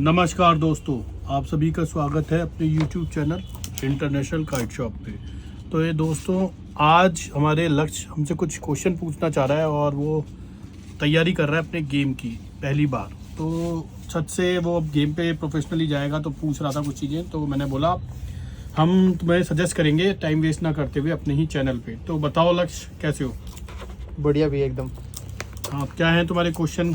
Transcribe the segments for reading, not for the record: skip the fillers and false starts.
नमस्कार दोस्तों, आप सभी का स्वागत है अपने YouTube channel international kite shop पे। तो ये दोस्तों, आज हमारे लक्ष्य हमसे कुछ क्वेश्चन पूछना चाह रहा है और वो तैयारी कर रहा है अपने गेम की पहली बार। तो छत से वो अब गेम पे प्रोफेशनली जाएगा, तो पूछ रहा था कुछ चीज़ें। तो मैंने बोला हम तुम्हें सजेस्ट करेंगे टाइम वेस्ट ना करते हुए अपने ही चैनल पे। तो बताओ लक्ष्य, कैसे हो? बढ़िया भी एकदम। हाँ, क्या है तुम्हारे क्वेश्चन?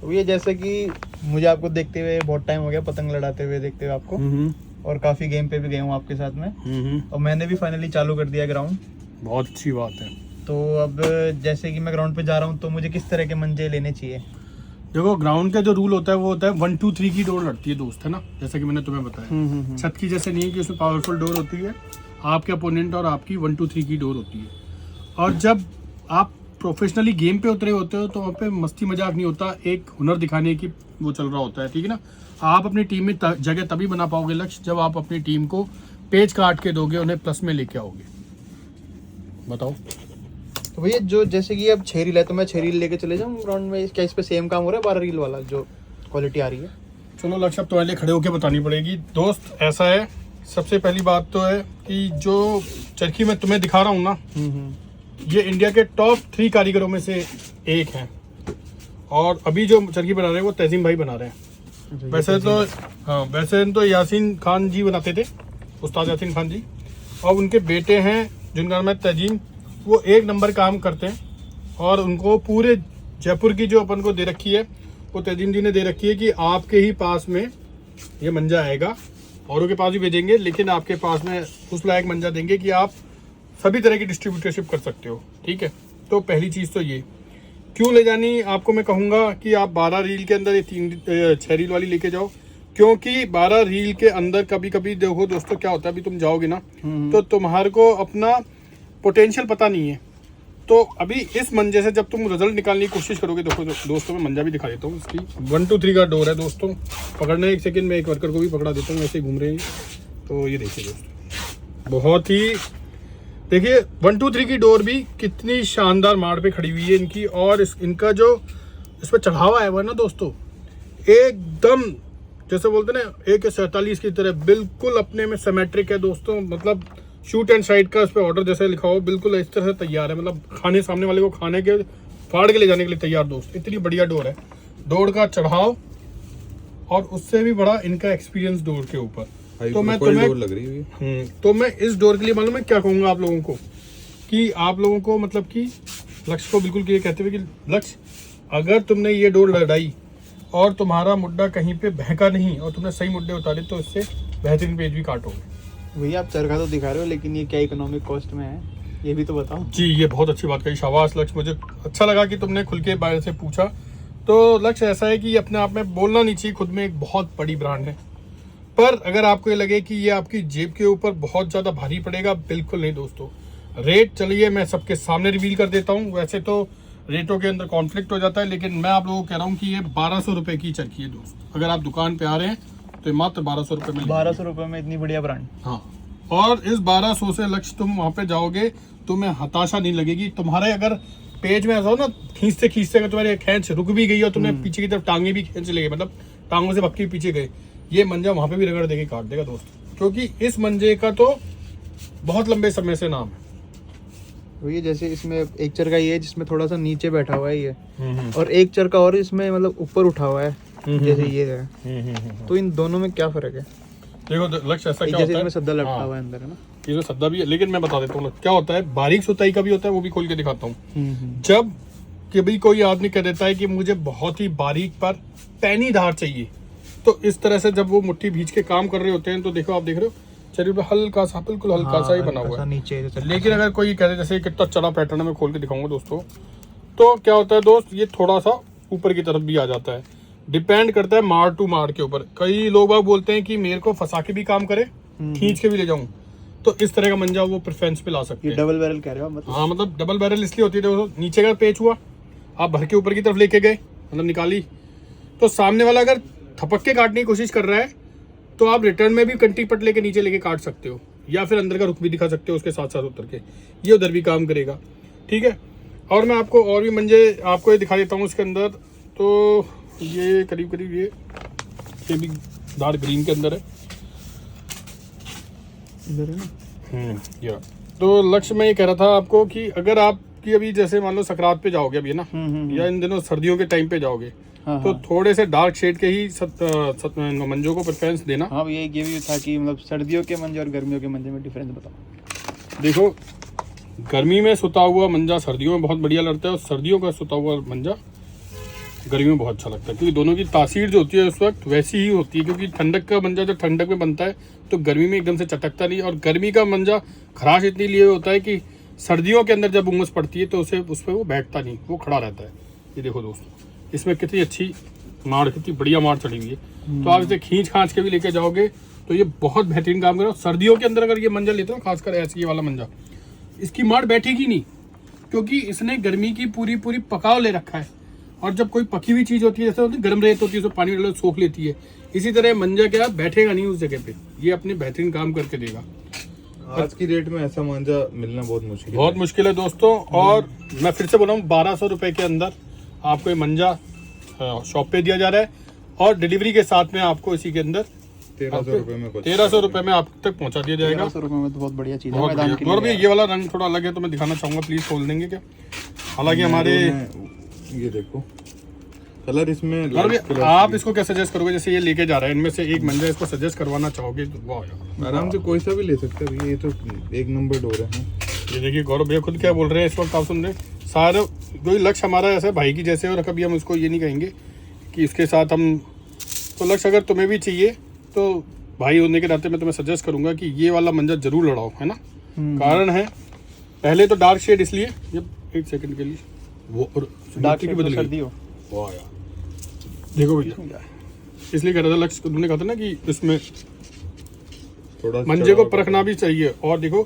तो ये जैसे कि मुझे आपको देखते हुए बहुत टाइम हो गया, पतंग लड़ाते हुए देखते हुए आपको, और काफ़ी गेम पे भी गया हूँ आपके साथ में। और मैंने भी फाइनली चालू कर दिया ग्राउंड। बहुत अच्छी बात है। तो अब जैसे कि मैं ग्राउंड पे जा रहा हूँ, तो मुझे किस तरह के मंजे लेने चाहिए? देखो, ग्राउंड का जो रूल होता है वो होता है 1 2 3 की डोर लगती है दोस्त, है ना? जैसा कि मैंने तुम्हें बताया। छत की जैसे नहीं है कि उसमें पावरफुल डोर होती है, आपके अपोनेंट और आपकी 1 2 3 की डोर होती है। और जब आप प्रोफेशनली गेम पे उतरे होते हो तो वहाँ पे मस्ती मजाक नहीं होता, एक हुनर दिखाने की वो चल रहा होता है, ठीक है ना? आप अपनी टीम में जगह तभी बना पाओगे लक्ष्य, जब आप अपनी टीम को पेज काट के दोगे, उन्हें प्लस में लेके आओगे। बताओ। तो भैया जो जैसे कि अब 6 रील है, तो मैं 6 रील लेके चले जाऊँ ग्राउंड में? क्या इस पे सेम काम हो रहा है 12 रील वाला जो क्वालिटी आ रही है? चलो लक्ष्य, अब तुम्हारे लिए खड़े होकर बतानी पड़ेगी दोस्त। ऐसा है, सबसे पहली बात तो है कि जो चरखी मैं तुम्हें दिखा रहा हूँ ना, ये इंडिया के टॉप 3 कारीगरों में से एक हैं। और अभी जो चरखी बना रहे हैं वो तजीम भाई बना रहे हैं। वैसे तो यासीन खान जी बनाते थे, उस्ताद यासीन खान जी, और उनके बेटे हैं जिनका नाम है तजीम। वो 1 नंबर काम करते हैं, और उनको पूरे जयपुर की जो अपन को दे रखी है, वो तजीम जी ने दे रखी है कि आपके ही पास में ये मंजा आएगा। औरों के पास भी भेजेंगे, लेकिन आपके पास में उस लायक मंजा देंगे कि आप सभी तरह की डिस्ट्रीब्यूटरशिप कर सकते हो, ठीक है? तो पहली चीज़ तो ये क्यों ले जानी, आपको मैं कहूँगा कि आप 12 रील के अंदर ये 6 रील वाली लेके जाओ। क्योंकि 12 रील के अंदर कभी कभी देखो दोस्तों क्या होता है, अभी तुम जाओगे ना तो तुम्हारे को अपना पोटेंशियल पता नहीं है। तो अभी इस मंजे से जब तुम रिजल्ट निकालने की कोशिश करोगे, देखो दोस्तों मैं मंजा भी दिखा देता हूँ। इसकी 1 2 3 का डोर है दोस्तों। पकड़ने एक सेकेंड में एक वर्कर को भी पकड़ा देता हूँ, ऐसे ही घूम रहे हैं। तो ये देखिए दोस्तों, बहुत ही देखिए 1 2 3 की डोर भी कितनी शानदार माड़ पे खड़ी हुई है इनकी। और इनका जो इस पर चढ़ावा है वो ना दोस्तों, एकदम जैसे बोलते हैं ना AK-47 की तरह, बिल्कुल अपने में सिमेट्रिक है दोस्तों। मतलब शूट एंड साइड का इस पर ऑर्डर जैसे लिखा हो, बिल्कुल इस तरह से तैयार है। मतलब खाने सामने वाले को खाने के फाड़ के ले जाने के लिए तैयार दोस्त। इतनी बढ़िया डोर है। डोर का चढ़ाव और उससे भी बड़ा इनका एक्सपीरियंस डोर के ऊपर। तो मैं तुम्हें लग रही है। तो मैं इस डोर के लिए मालूम है क्या कहूँगा आप लोगों को, कि आप लोगों को मतलब कि लक्ष्य को बिल्कुल ये कहते हुए कि लक्ष्य, अगर तुमने ये डोर लड़ाई और तुम्हारा मुड्डा कहीं पे बहका नहीं और तुमने सही मुड्डे उतारे, तो इससे बेहतरीन पेज भी काटोगे। भैया आप चरखा तो दिखा रहे हो, लेकिन ये क्या इकोनॉमिक कॉस्ट में है, ये भी तो बताओ। जी, ये बहुत अच्छी बात कही, शाबाश लक्ष्य। मुझे अच्छा लगा कि तुमने खुल के बारे से पूछा। तो लक्ष्य ऐसा है कि अपने आप में बोलना नहीं चाहिए, खुद में एक बहुत बड़ी ब्रांड है। पर अगर आपको ये लगे कि ये आपकी जेब के ऊपर बहुत ज़्यादा भारी पड़ेगा, बिल्कुल नहीं दोस्तों। रेट चलिए मैं सबके सामने रिवील कर देता हूँ। वैसे तो रेटों के अंदर कॉन्फ्लिक्ट हो जाता है, लेकिन मैं आप लोगों को कह रहा हूँ कि ये 1200 रुपये की चरखी है दोस्त। अगर आप दुकान पे आ रहे हैं तो ये मात्र 1200 रुपये में। 1200 रुपये में इतनी बढ़िया ब्रांड? हाँ, और इस 1200 से लक्ष्य तुम वहाँ पे जाओगे, तुम्हें हताशा नहीं लगेगी। तुम्हारे अगर पेज में ऐसा हो ना, खींचते खींचते अगर तुम्हारी खींच रुक भी गई और तुमने पीछे की तरफ टांगे भी खींच ले गए, मतलब टांगों से पक्की पीछे गए, ये मंजा वहाँ पे भी रगड़ देके काट देगा दोस्त। क्योंकि इस मंजे का तो बहुत लंबे समय से नाम है। तो ये जैसे इसमें एक चरखा ये है जिसमें थोड़ा सा नीचे बैठा हुआ है ये, और एक चरखा और इसमें मतलब ऊपर उठा हुआ है जैसे ये है। तो इन दोनों में क्या फर्क है? देखो लक्ष्य, ऐसा क्या जैसे होता है, इसमें सद्दा लटका हुआ है अंदर, है ना? ये सद्दा भी है, लेकिन मैं बता देता हूँ क्या होता है। बारीक सुताई का भी होता है, वो भी खोल के दिखाता हूँ। जब कभी कोई आदमी कह देता है कि मुझे बहुत ही बारीक पर पैनी धार चाहिए, तो इस तरह से जब वो मुट्ठी भींच के काम कर रहे होते हैं, तो देखो आप देख रहे हो शरीर पे हल्का सा, बिल्कुल हल्का सा ही बना हुआ है नीचे। लेकिन अगर कोई कहते जैसे कितना चढ़ा पैटर्न में खोल के दिखाऊंगा दोस्तों, तो क्या होता है दोस्त, ये थोड़ा सा ऊपर की तरफ भी आ जाता है। डिपेंड करता है मार टू मार के ऊपर। कई लोग बाग बोलते हैं कि मेरे को फंसा के भी काम करे, खींच के भी ले जाऊं, तो इस तरह का मंजा वो प्रेफरेंस पे ला सकते हैं। डबल बैरल कह रहे हो मतलब? हाँ, मतलब डबल बैरल इसलिए होती है, नीचे का पेच हुआ, आप भर के ऊपर की तरफ लेके गए, मतलब निकाली, तो सामने वाला अगर थपक के काटने की कोशिश कर रहा है, तो आप रिटर्न में भी कंटी पट लेके नीचे लेके काट सकते हो, या फिर अंदर का रुख भी दिखा सकते हो उसके साथ साथ उतर के, ये उधर भी काम करेगा, ठीक है। और मैं आपको और भी मंजे आपको ये दिखा देता हूँ इसके अंदर। तो ये करीब करीब ये ये भी डार्क ग्रीन के अंदर है। इधर है ना। या तो लक्ष्य मैं ये कह रहा था आपको कि अगर आपकी अभी जैसे मान लो सकरात पे जाओगे अभी ना, या इन दिनों सर्दियों के टाइम पे जाओगे, हाँ, तो हाँ। थोड़े से डार्क शेड के ही मंजों को प्रेफरेंस देना। हाँ भैया, ये भी था कि मतलब सर्दियों के मंजे और गर्मियों के मंजे में डिफरेंस बताओ। देखो, गर्मी में सुता हुआ मंजा सर्दियों में बहुत बढ़िया लगता है, और सर्दियों का सुता हुआ मंजा गर्मी में बहुत अच्छा लगता है, क्योंकि दोनों की तासीर जो होती है उस वक्त वैसी ही होती है। क्योंकि ठंडक का मंजा जब ठंडक में बनता है तो गर्मी में एकदम से चटकता नहीं, और गर्मी का मंजा खराश इतनी लिए होता है कि सर्दियों के अंदर जब उमस पड़ती है तो उसे उस पर वो बैठता नहीं, वो खड़ा रहता है। ये देखो दोस्तों, इसमें कितनी अच्छी माड़, कितनी बढ़िया माड़ चढ़ी हुई है। तो आप इसे खींच खांच के भी लेके जाओगे तो ये बहुत बेहतरीन काम करेगा। सर्दियों के अंदर अगर ये मंजा लेते हो, खासकर ऐसे ये वाला मंजा, इसकी माड़ बैठेगी नहीं, क्योंकि इसने गर्मी की पूरी पूरी पकाव ले रखा है। और जब कोई पकी हुई चीज होती है, जैसे होती है गर्म रेत होती है, उसमें पानी डालो सोख लेती है, इसी तरह मंजा क्या बैठेगा नहीं उस जगह पे, ये अपने बेहतरीन काम करके देगा। आज की डेट में ऐसा मांझा मिलना बहुत मुश्किल है। बहुत मुश्किल है दोस्तों। और मैं फिर से बोल रहा हूँ, 1200 रुपए के अंदर आपको ये मंजा शॉप पे दिया जा रहा है, और डिलीवरी के साथ में आपको इसी के अंदर 1300 रुपए में 1300 रुपए में आप तक पहुंचा दिया जाएगा। 1300 रुपए में तो बहुत बढ़िया चीज है। बहुत मैदान के बढ़िया। और भी लिए ये वाला रंग थोड़ा अलग है तो मैं दिखाना चाहूंगा, प्लीज खोल देंगे क्या? हालांकि हमारे ये देखो कलर इसमें और भी लाइट कलर आप इसको क्या सजेस्ट करोगे? जैसे ये लेके जा रहा है, इनमें से एक मंजा इसको सजेस्ट करवाना चाहोगे तो वाह यार, आराम से कोई सा भी ले सकते हैं भैया, ये तो एक नंबर डोर है। ये देखिए गौरव भैया खुद क्या बोल रहे हैं इस वक्त, आप सुन रहे हैं। सारे कोई लक्ष्य हमारा ऐसा भाई की जैसे, और कभी हम उसको ये नहीं कहेंगे कि इसके साथ हम, तो लक्ष्य अगर तुम्हें भी चाहिए तो भाई होने के नाते मैं तुम्हें सजेस्ट करूंगा कि ये वाला मंजा जरूर लड़ाओ, है ना। कारण है, पहले तो डार्क शेड इसलिए, ये एक सेकंड के लिए वो और डार्क की शेड बदल गई। सर्दियों। वाह यार, देखो भैया, इसलिए कह रहा था लक्ष्य, तुमने कहा था ना कि इसमें थोड़ा मंजे को परखना भी चाहिए। और देखो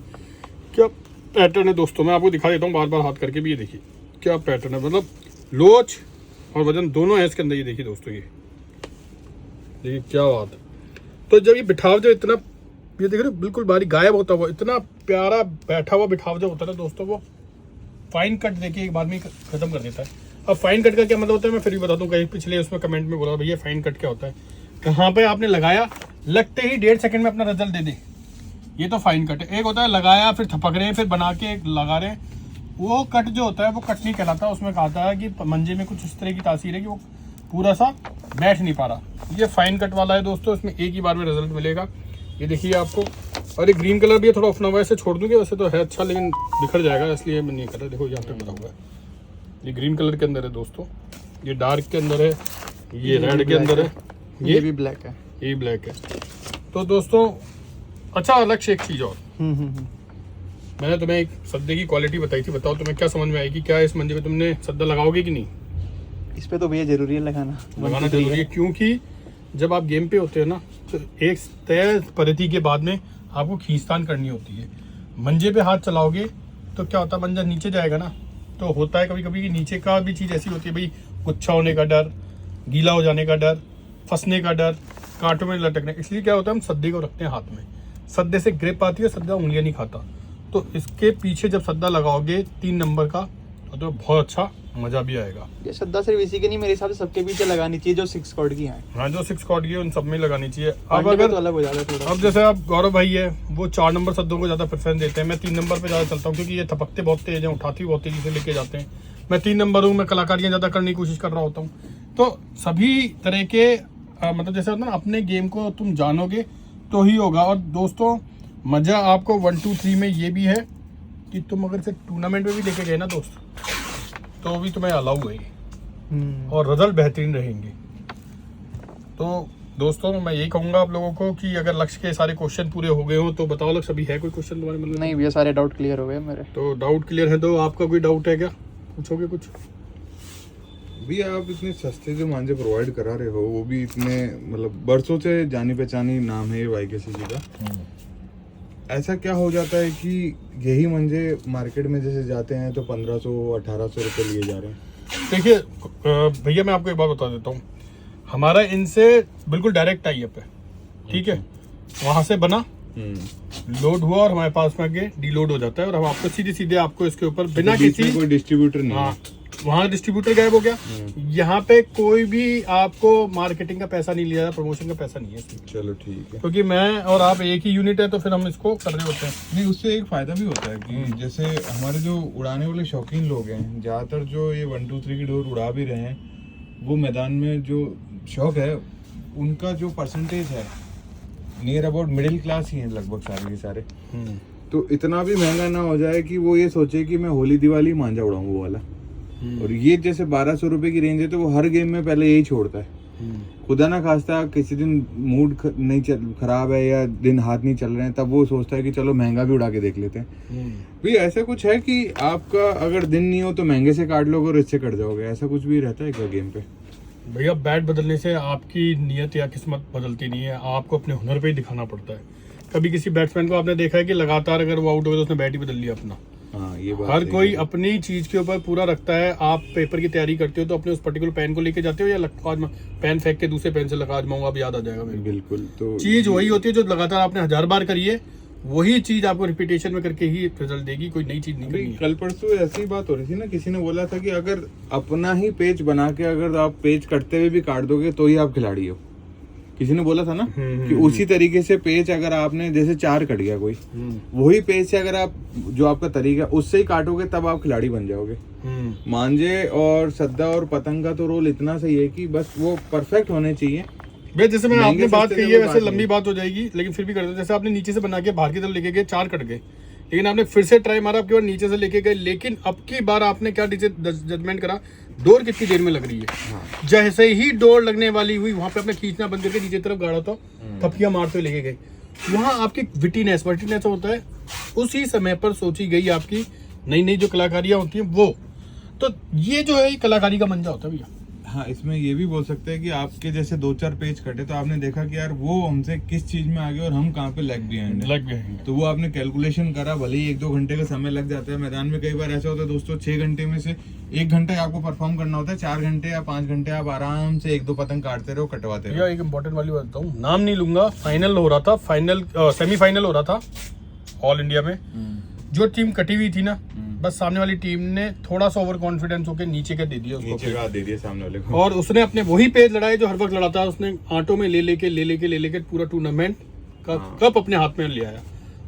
क्या पैटर्न है दोस्तों, मैं आपको दिखा देता हूँ बार बार हाथ करके भी। ये देखिए क्या पैटर्न है, मतलब लोच और वजन दोनों है इसके अंदर। ये देखिए दोस्तों, ये देखिए क्या बात है। तो जब ये बिठाव जो इतना, ये देख रहे हो बिल्कुल बारीक गायब होता हुआ, इतना प्यारा बैठा हुआ बिठाव जो होता है ना दोस्तों, वो फाइन कट देखिए एक बार में खत्म कर देता है। अब फाइन कट का क्या मतलब होता है मैं फिर भी बता दूं, कहीं पिछले उसमें कमेंट में बोला भैया फाइन कट क्या होता है, कहाँ पे आपने लगाया, लगते ही 1.5 सेकंड में अपना रिजल्ट दे दे, ये तो फाइन कट है। एक होता है लगाया फिर थपक रहे हैं फिर बना के लगा रहे हैं, वो कट जो होता है वो कट नहीं कहलाता। उसमें कहा है कि मंजे में कुछ इस तरह की तासीर है कि वो पूरा सा बैठ नहीं पा रहा। ये फाइन कट वाला है दोस्तों, इसमें एक ही बार में रिजल्ट मिलेगा। ये देखिए आपको, और ये ग्रीन कलर भी है, थोड़ा अपना वैसे छोड़ दूंगे, वैसे तो है अच्छा लेकिन बिखर जाएगा इसलिए मैं नहीं कर रहा। देखो यहाँ पे बना हुआ है, ये ग्रीन कलर के अंदर है दोस्तों, ये डार्क के अंदर है, ये रेड के अंदर है, ये भी ब्लैक है, ये ब्लैक है। तो दोस्तों अच्छा लक्ष्य एक चीज और, मैंने तुम्हें एक सद्दे की क्वालिटी बताई थी, बताओ तुम्हें क्या समझ में आएगी? क्या इस मंजे पे तुमने सद्दा लगाओगे कि नहीं? इस पे तो भैया जरूरी है लगाना जरूरी है, क्योंकि जब आप गेम पे होते हो ना तो एक तय परिधि के बाद में आपको खींचतान करनी होती है। मंजे पे हाथ चलाओगे तो क्या होता है, मंजा नीचे जाएगा ना, तो होता है कभी कभी कि नीचे का भी चीज़ ऐसी होती है भाई, गुच्छा होने का डर, गीला हो जाने का डर, फंसने का डर, कांटों में लटकने। इसलिए क्या होता है, हम सद्दे को रखते हैं हाथ में, सद्दे से ग्रिप आती है, सद्दा उंगलियां नहीं खाता। तो इसके पीछे जब सद्दा लगाओगे 3 नंबर का तो बहुत अच्छा मजा भी आएगा। ये सद्दा सिर्फ इसी के नहीं, मेरे हिसाब से सबके पीछे लगानी चाहिए जो 6 कॉर्ड की हैं। हाँ, जो 6 कॉर्ड की है उन सब में लगानी चाहिए। अब अब अगर तो अलग हो जाता है थोड़ा। अब जैसे आप गौरव भाई है, वो 4 नंबर सद्दों को ज्यादा प्रेफरेंस देते हैं, मैं 3 नंबर पे ज्यादा चलता हूँ, क्योंकि ये थपकते बहुत तेज हैं, उठाती बहुत तेजी से लेके जाते हैं। मैं 3 नंबर हूँ, मैं कलाकारियाँ ज्यादा करने की कोशिश कर रहा होता हूँ। तो सभी तरह के मतलब जैसे होता है ना, अपने गेम को तुम जानोगे तो ही होगा। और दोस्तों मजा आपको 1 2 3 में ये भी है कि तुम अगर से टूर्नामेंट में भी लेके गए ना दोस्त, तो भी तुम्हें अलाउ है और रिजल्ट बेहतरीन रहेंगे। तो दोस्तों मैं यही कहूंगा आप लोगों को कि अगर लक्ष्य के सारे क्वेश्चन पूरे हो गए हो तो बताओ लक्ष्य, अभी है कोई क्वेश्चन तुम्हारे मन में? नहीं भैया, सारे डाउट क्लियर हो गए मेरे। तो डाउट क्लियर है, तो आपका कोई डाउट है क्या, पूछोगे कुछ? भैया आप इतने सस्ते जो मांझे प्रोवाइड करा रहे हो, वो भी इतने मतलब बरसों से जानी पहचानी नाम है ये YKCC का, ऐसा क्या हो जाता है कि यही मंजे मार्केट में जैसे जाते हैं तो 1500-1800 रुपये लिए जा रहे हैं? देखिए भैया मैं आपको एक बात बता देता हूँ, हमारा इनसे बिल्कुल डायरेक्ट टाई अप है, ठीक है। वहां से बना, लोड हुआ और हमारे पास में आगे डीलोड हो जाता है, और हम आपको सीधे सीधे आपको इसके ऊपर बिना बीच में किसी कोई डिस्ट्रीब्यूटर नहीं हाँ, है। वहाँ डिस्ट्रीब्यूटर गायब हो गया। यहाँ पे कोई भी आपको मार्केटिंग का पैसा नहीं लिया, प्रमोशन का पैसा नहीं है इसमें। चलो ठीक है। क्योंकि मैं और आप एक ही यूनिट है तो फिर हम इसको कर रहे होते हैं। नहीं, उससे एक फायदा भी होता है कि जैसे हमारे जो उड़ाने वाले शौकीन लोग हैं, ज़्यादातर जो ये 1 2 3 की डोर उड़ा भी रहे हैं, वो मैदान में जो शौक है उनका जो परसेंटेज है नियर अबाउट मिडिल क्लास ही है लगभग सारे के सारे। तो इतना भी महंगा ना हो जाए कि वो ये सोचे कि मैं होली दिवाली मांझा उड़ाऊं वो वाला। और ये जैसे 1200 रुपए की रेंज है तो वो हर गेम में पहले यही छोड़ता है। खुदा ना खास्ता किसी दिन मूड नहीं खराब है या दिन हाथ नहीं चल रहे हैं, तब वो सोचता है कि चलो महंगा भी उड़ा के देख लेते हैं। भाई ऐसा कुछ है कि आपका अगर दिन नहीं हो तो महंगे से काट लोगे और इससे कट जाओगे, ऐसा कुछ भी रहता है क्या गेम पे? भैया बैट बदलने से आपकी नियत या किस्मत बदलती नहीं है, आपको अपने हुनर पे ही दिखाना पड़ता है। कभी किसी बैट्समैन को आपने देखा है कि लगातार अगर वो आउट हो गया तो उसने बैट ही बदल लिया अपना? हाँ, ये बात हर कोई अपनी चीज के ऊपर पूरा रखता है। आप पेपर की तैयारी करते हो तो अपने उस पर्टिकुलर पेन को लेके जाते हो या आज पेन फेंक के दूसरे पेन से लगा आजमाऊंगा, अब याद आ जाएगा मेरे को। बिल्कुल। तो चीज वही होती है जो लगातार आपने 1000 बार करी है, वही चीज आपको रिपीटेशन में करके ही रिजल्ट देगी, कोई नई चीज नहीं करनी है। कल परसों ऐसी बात हो रही थी ना, किसी ने बोला था कि अगर अपना ही पेज बना के अगर आप पेज कटते हुए भी काट दोगे तो ही आप खिलाड़ी हो। किसी ने बोला था ना कि उसी तरीके से पेज अगर आपने जैसे 4 कट गया कोई, वही पेज से अगर आप जो आपका तरीका उससे ही काटोगे तब आप खिलाड़ी बन जाओगे। मांझे और सद्दा और पतंग का तो रोल इतना सही है कि बस वो परफेक्ट होने चाहिए। भैया जैसे मैं आपने बात सस्ते कही की है कोई वैसे बात लंबी नहीं। बात हो जाएगी, लेकिन फिर भी कर दो। जैसे आपने नीचे से बना के बाहर की तरफ लेके गए, 4 कट गए, लेकिन आपने फिर से ट्राई मारा, आपके बार नीचे से लेके गए, लेकिन अब की बार आपने क्या जजमेंट करा, डोर कितनी देर में लग रही है। हाँ। जैसे ही डोर लगने वाली हुई वहां पे आपने खींचना बंद करके नीचे तरफ गाड़ा तो थपकियां मारते हुए लेके गए। वहां आपकी विटीनेस होता है, उसी समय पर सोची गई आपकी नई नई जो कलाकारियां होती हैं वो। तो ये जो है ये कलाकारी का मंजा होता है भैया। हाँ, इसमें ये भी बोल सकते हैं कि आपके जैसे 2-4 पेज कटे तो आपने देखा कि यार वो हमसे किस चीज में आगे और हम कहाँ पे लग बिहाइंड है। तो वो आपने कैलकुलेशन करा, भले ही 1-2 घंटे का समय लग जाता है। मैदान में कई बार ऐसा होता है दोस्तों, 6 घंटे में से 1 घंटे आपको परफॉर्म करना होता है, 4 घंटे या 5 घंटे आप आराम से 1-2 पतंग काटते रहो, कटवाते रहो। एक इम्पोर्टेंट वाली बात बताऊं, नाम नहीं लूंगा, फाइनल हो रहा था, सेमीफाइनल हो रहा था ऑल इंडिया में। जो टीम कटी हुई थी ना, बस सामने वाली टीम ने थोड़ा सा ओवर कॉन्फिडेंस होकर नीचे का दे दिया उसको, नीचे का दे दिया सामने वाले को। और उसने अपने वही पेज लड़ाए जो हर वक्त लड़ाता है। उसने आंटों में ले लेके पूरा टूर्नामेंट का कप अपने हाथ में ले आया।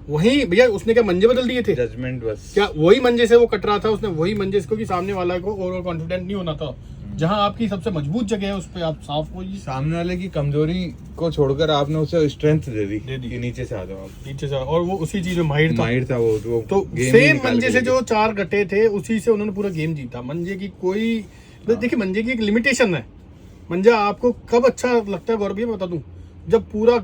वही भैया उसने क्या मंजे बदल दिए थे? जजमेंट बस। क्या वही मंजे से वो कट रहा था, उसने वही मंजे से, क्योंकि सामने वाला को ओवर कॉन्फिडेंट नहीं होना था। जहां आपकी सबसे मजबूत जगह है उस पर आप साफ हो। सामने वाले की कमजोरी को छोड़कर आपने उसे स्ट्रेंथ दे दी कि नीचे से आ जाओ आप। नीचे से, और वो उसी चीज में माहिर था वो तो सेम मंजे से जो 4 कटे थे उसी से उन्होंने पूरा गेम जीता। मंजे की कोई देखिए, मंजे की एक लिमिटेशन है। मंजा आपको कब अच्छा लगता है गौरव भैया, मैं बता दूं, जब पूरा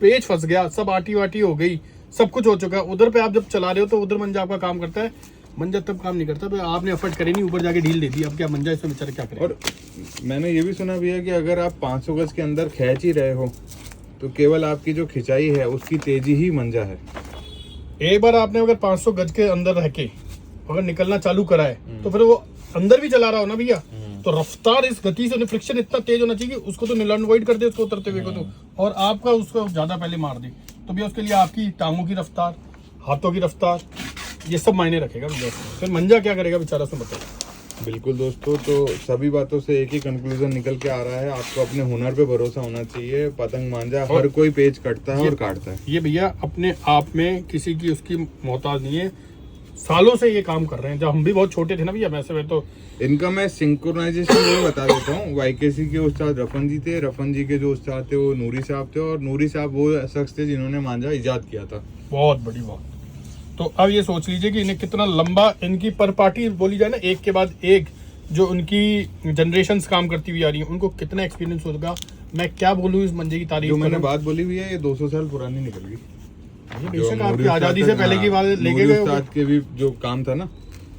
पेज फंस गया, सब आटी वाटी हो गई, सब कुछ हो चुका है, उधर पे आप जब चला रहे हो तो उधर मंजा आपका काम करता है। मंजा तब काम नहीं करता, तो आपने एफर्ट करे नहीं, ऊपर जाके ढील दे दी। अब क्या मंजा इसमें बेचारा क्या करे। और मैंने ये भी सुना भी है कि अगर आप 500 गज के अंदर खींच ही रहे हो तो केवल आपकी जो खिंचाई है उसकी तेजी ही मंजा है। एक बार आपने अगर 500 गज के अंदर रह के अगर निकलना चालू करा है तो फिर वो अंदर भी चला रहा हो ना भैया, तो रफ्तार इस गति से फ्रिक्शन इतना तेज होना चाहिए कि उसको तो नुल अवॉइड कर दे, उसको उतरते हुए को तो, और आपका उसको ज्यादा पहले मार दे। तो भैया उसके लिए आपकी टांगों की रफ्तार, हाथों की रफ्तार, ये सब मायने रखेगा भैया। फिर मंजा क्या करेगा बेचारा, उसमें बताइए। बिल्कुल दोस्तों, तो सभी बातों से एक ही कंक्लूजन निकल के आ रहा है, आपको अपने हुनर पे भरोसा होना चाहिए। पतंग मांझा हर कोई पेज कटता है और काटता है। ये भैया अपने आप में किसी की उसकी मोहताज नहीं है, सालों से ये काम कर रहे हैं। जब हम भी बहुत छोटे थे ना भैया, वैसे में तो इनका मैं सिंक्रोनाइजेशन वो बता देता हूँ। वाईकेसी के उस्ताद रफन जी थे, रफन जी के जो उस्ताद थे वो नूरी साहब थे, और नूरी साहब वो शख्स थे जिन्होंने मांझा इजाद किया था। बहुत बड़ी बात। तो अब ये सोच लीजिए कि इन्हें कितना लंबा, इनकी पर पार्टी बोली जाए ना, एक के बाद एक जो उनकी जनरेशंस काम करती हुई आ रही है, उनको कितना एक्सपीरियंस होगा। मैं क्या बोलूँ इस मंजे की तारीफ। जो मैंने बात बोली हुई है ये 200 साल पुरानी निकल गई। बेशक आपकी आजादी से पहले की बात लेके गए, उस्ताद के भी जो काम था ना,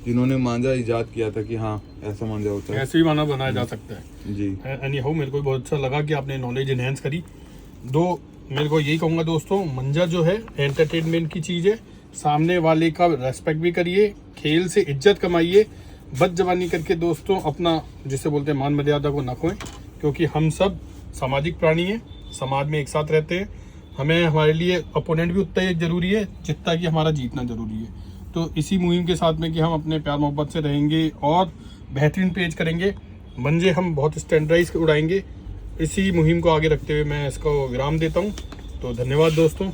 जिन्होंने मांझा इजाद किया था कि हाँ ऐसा मांझा होता है, ऐसे ही माना बनाया जा सकता है जी। एनी हाउ मेरे को बहुत अच्छा लगा कि आपने नॉलेज इनहेंस करी। मेरे को यही कहूँगा दोस्तों, मंजा जो है एंटरटेनमेंट की चीज़ है। सामने वाले का रेस्पेक्ट भी करिए, खेल से इज्जत कमाइए, बद जवानी करके दोस्तों अपना जिसे बोलते हैं मान मर्यादा को न खोएं, क्योंकि हम सब सामाजिक प्राणी हैं, समाज में एक साथ रहते हैं। हमें हमारे लिए अपोनेंट भी उतना ही जरूरी है जितना कि हमारा जीतना जरूरी है। तो इसी मुहिम के साथ में कि हम अपने प्यार मोहब्बत से रहेंगे और बेहतरीन पेज करेंगे, मंजे हम बहुत स्टैंडर्डाइज उड़ाएंगे। इसी मुहिम को आगे रखते हुए मैं इसको विराम देता हूँ। तो धन्यवाद दोस्तों।